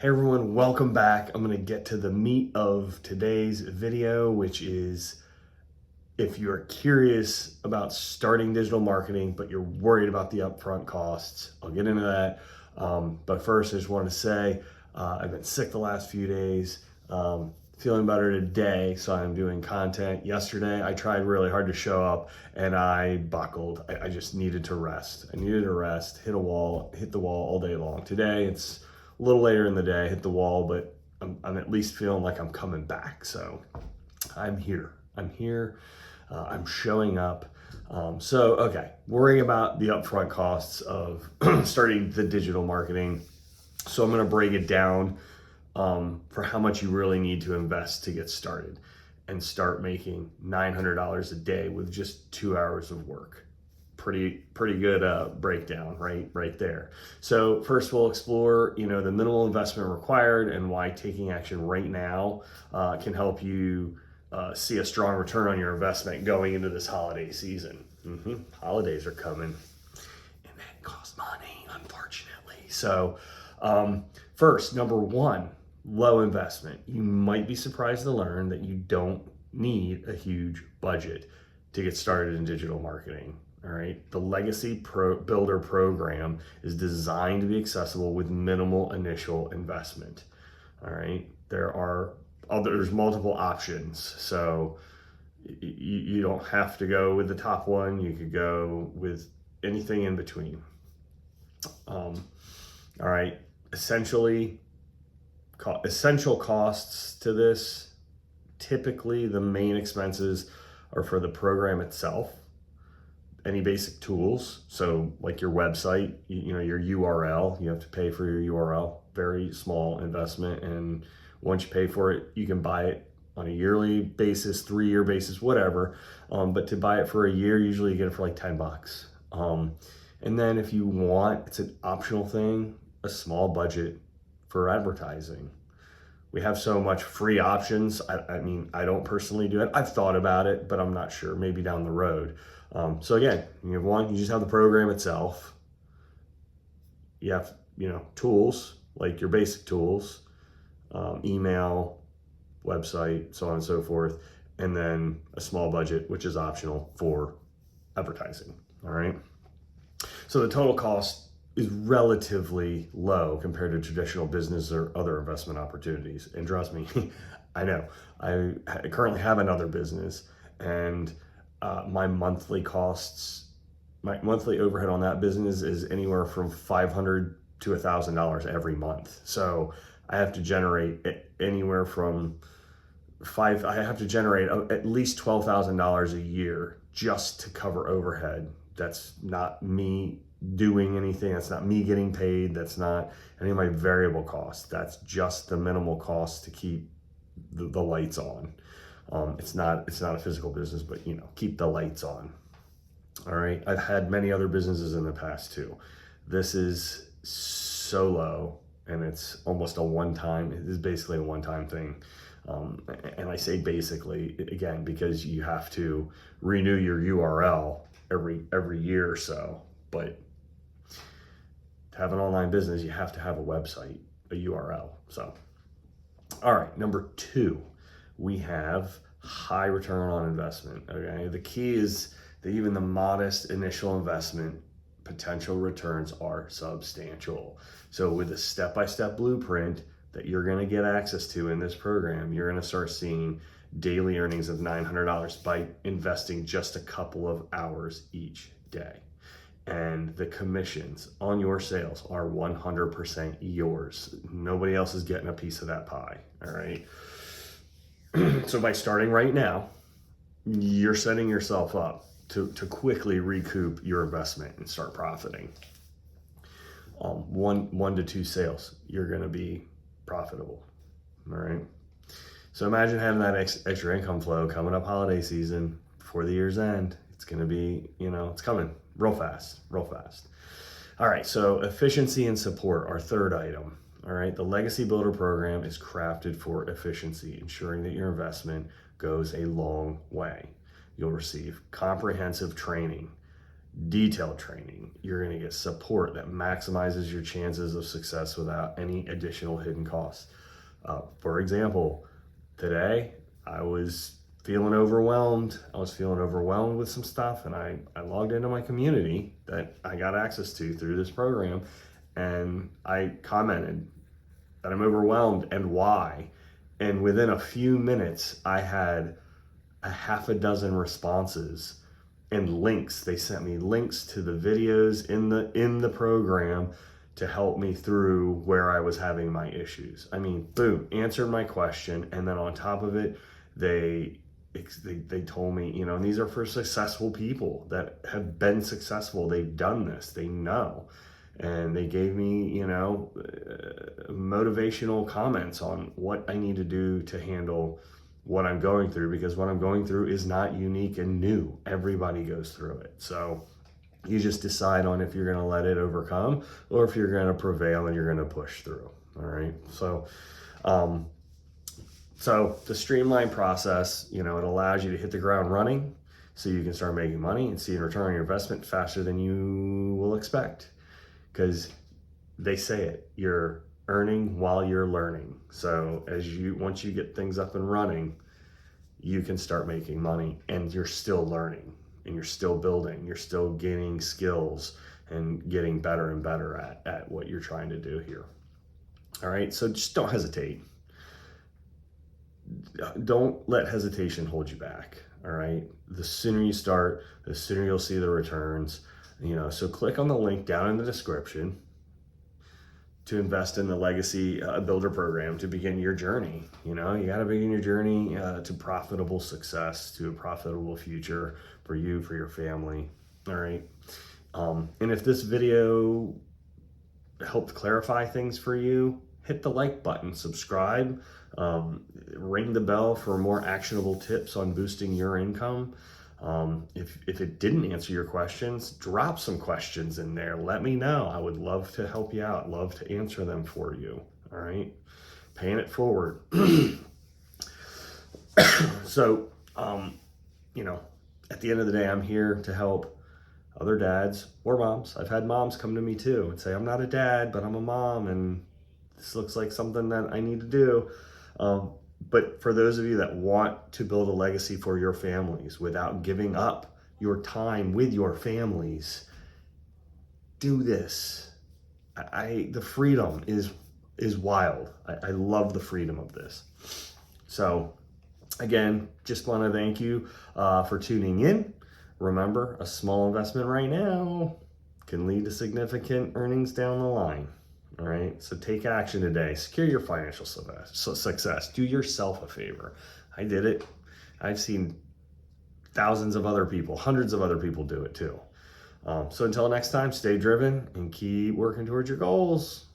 Hey everyone, welcome back. I'm going to get to the meat of today's video, which is if you're curious about starting digital marketing, but you're worried about the upfront costs. I'll get into that. But first, I just wanted to say I've been sick the last few days, feeling better today, so I'm doing content. Yesterday, I tried really hard to show up and I buckled. I just needed to rest. I needed to rest, hit the wall all day long. Today, it's a little later in the day, hit the wall, but I'm at least feeling like I'm coming back. So I'm here. I'm showing up. Okay, worrying about the upfront costs of starting the digital marketing. So I'm going to break it down for how much you really need to invest to get started and start making $900 a day with just 2 hours of work. Pretty good breakdown right there. So first we'll explore the minimal investment required and why taking action right now can help you see a strong return on your investment going into this holiday season. Holidays are coming and that costs money, unfortunately. So first, number one, low investment. You might be surprised to learn that you don't need a huge budget to get started in digital marketing. All right, the Legacy Builder program is designed to be accessible with minimal initial investment. All right, there's multiple options, so you don't have to go with the top one. You could go with anything in between. All right, essential costs to this. Typically, the main expenses are for the program itself. Any basic tools, so like your website, your URL, you have to pay for your URL, very small investment, and once you pay for it, you can buy it on a yearly basis, 3-year basis, whatever, but to buy it for a year, usually you get it for like $10. And then if you want, it's an optional thing, a small budget for advertising. We have so much free options. I mean, I don't personally do it. I've thought about it, but I'm not sure, maybe down the road. So again, you have one, you just have the program itself. You have, tools, like your basic tools, email, website, so on and so forth. And then a small budget, which is optional for advertising. All right. So the total cost is relatively low compared to traditional business or other investment opportunities. And trust me, I know, I currently have another business, and my monthly overhead on that business is anywhere from $500 to $1,000 every month. So I have to generate anywhere from at least $12,000 a year just to cover overhead. That's not me doing anything. That's not me getting paid. That's not any of my variable costs. That's just the minimal cost to keep the lights on. It's not a physical business, but keep the lights on. All right. I've had many other businesses in the past too. This is so low, and it's almost it is basically a one-time thing. And I say basically, again, because you have to renew your URL every year or so, but to have an online business, you have to have a website, a URL. So, all right, number two, we have high return on investment. Okay, the key is that even the modest initial investment potential returns are substantial. So with a step-by-step blueprint that you're going to get access to in this program, you're going to start seeing daily earnings of $900 by investing just a couple of hours each day. And the commissions on your sales are 100% yours. Nobody else is getting a piece of that pie. All right. So by starting right now, you're setting yourself up to quickly recoup your investment and start profiting. 1 to 2 sales, you're going to be profitable. All right. So imagine having that extra income flow coming up holiday season before the year's end. It's going to be, it's coming real fast. All right. So efficiency and support, our third item. All right. The Legacy Builder program is crafted for efficiency, ensuring that your investment goes a long way. You'll receive comprehensive training, detailed training. You're going to get support that maximizes your chances of success without any additional hidden costs. For example, today I was feeling overwhelmed. I was feeling overwhelmed with some stuff, and I logged into my community that I got access to through this program, and I commented that I'm overwhelmed and why. And within a few minutes, I had a half a dozen responses and links. They sent me links to the videos in the program to help me through where I was having my issues. I mean, boom, answered my question, and then on top of it, they told me, you know, and these are for successful people that have been successful. They've done this, they know. And they gave me, you know, motivational comments on what I need to do to handle what I'm going through, because what I'm going through is not unique and new. Everybody goes through it. So you just decide on if you're going to let it overcome or if you're going to prevail and you're going to push through. All right. So, the streamlined process, you know, it allows you to hit the ground running so you can start making money and see a return on your investment faster than you will expect. Because they say it, you're earning while you're learning. So once you get things up and running, you can start making money, and you're still learning, and you're still building, you're still gaining skills and getting better and better at what you're trying to do here. All right, so just don't hesitate. Don't let hesitation hold you back. All right, the sooner you start, the sooner you'll see the returns. You know, so click on the link down in the description to invest in the Legacy Builder program to begin your journey. You know, you got to begin your journey to profitable success, to a profitable future for you, for your family. All right. And if this video helped clarify things for you, hit the like button, subscribe, ring the bell for more actionable tips on boosting your income. If it didn't answer your questions, drop some questions in there. Let me know. I would love to help you out, love to answer them for you. All right. Paying it forward. So, you know, at the end of the day, I'm here to help other dads or moms. I've had moms come to me too and say, I'm not a dad, but I'm a mom, and this looks like something that I need to do. But for those of you that want to build a legacy for your families without giving up your time with your families, do this. The freedom is wild. I love the freedom of this. So again, just want to thank you for tuning in. Remember, a small investment right now can lead to significant earnings down the line. All right, so take action today. Secure your financial success. Do yourself a favor. I did it. I've seen thousands of other people, hundreds of other people do it too. So until next time, stay driven and keep working towards your goals.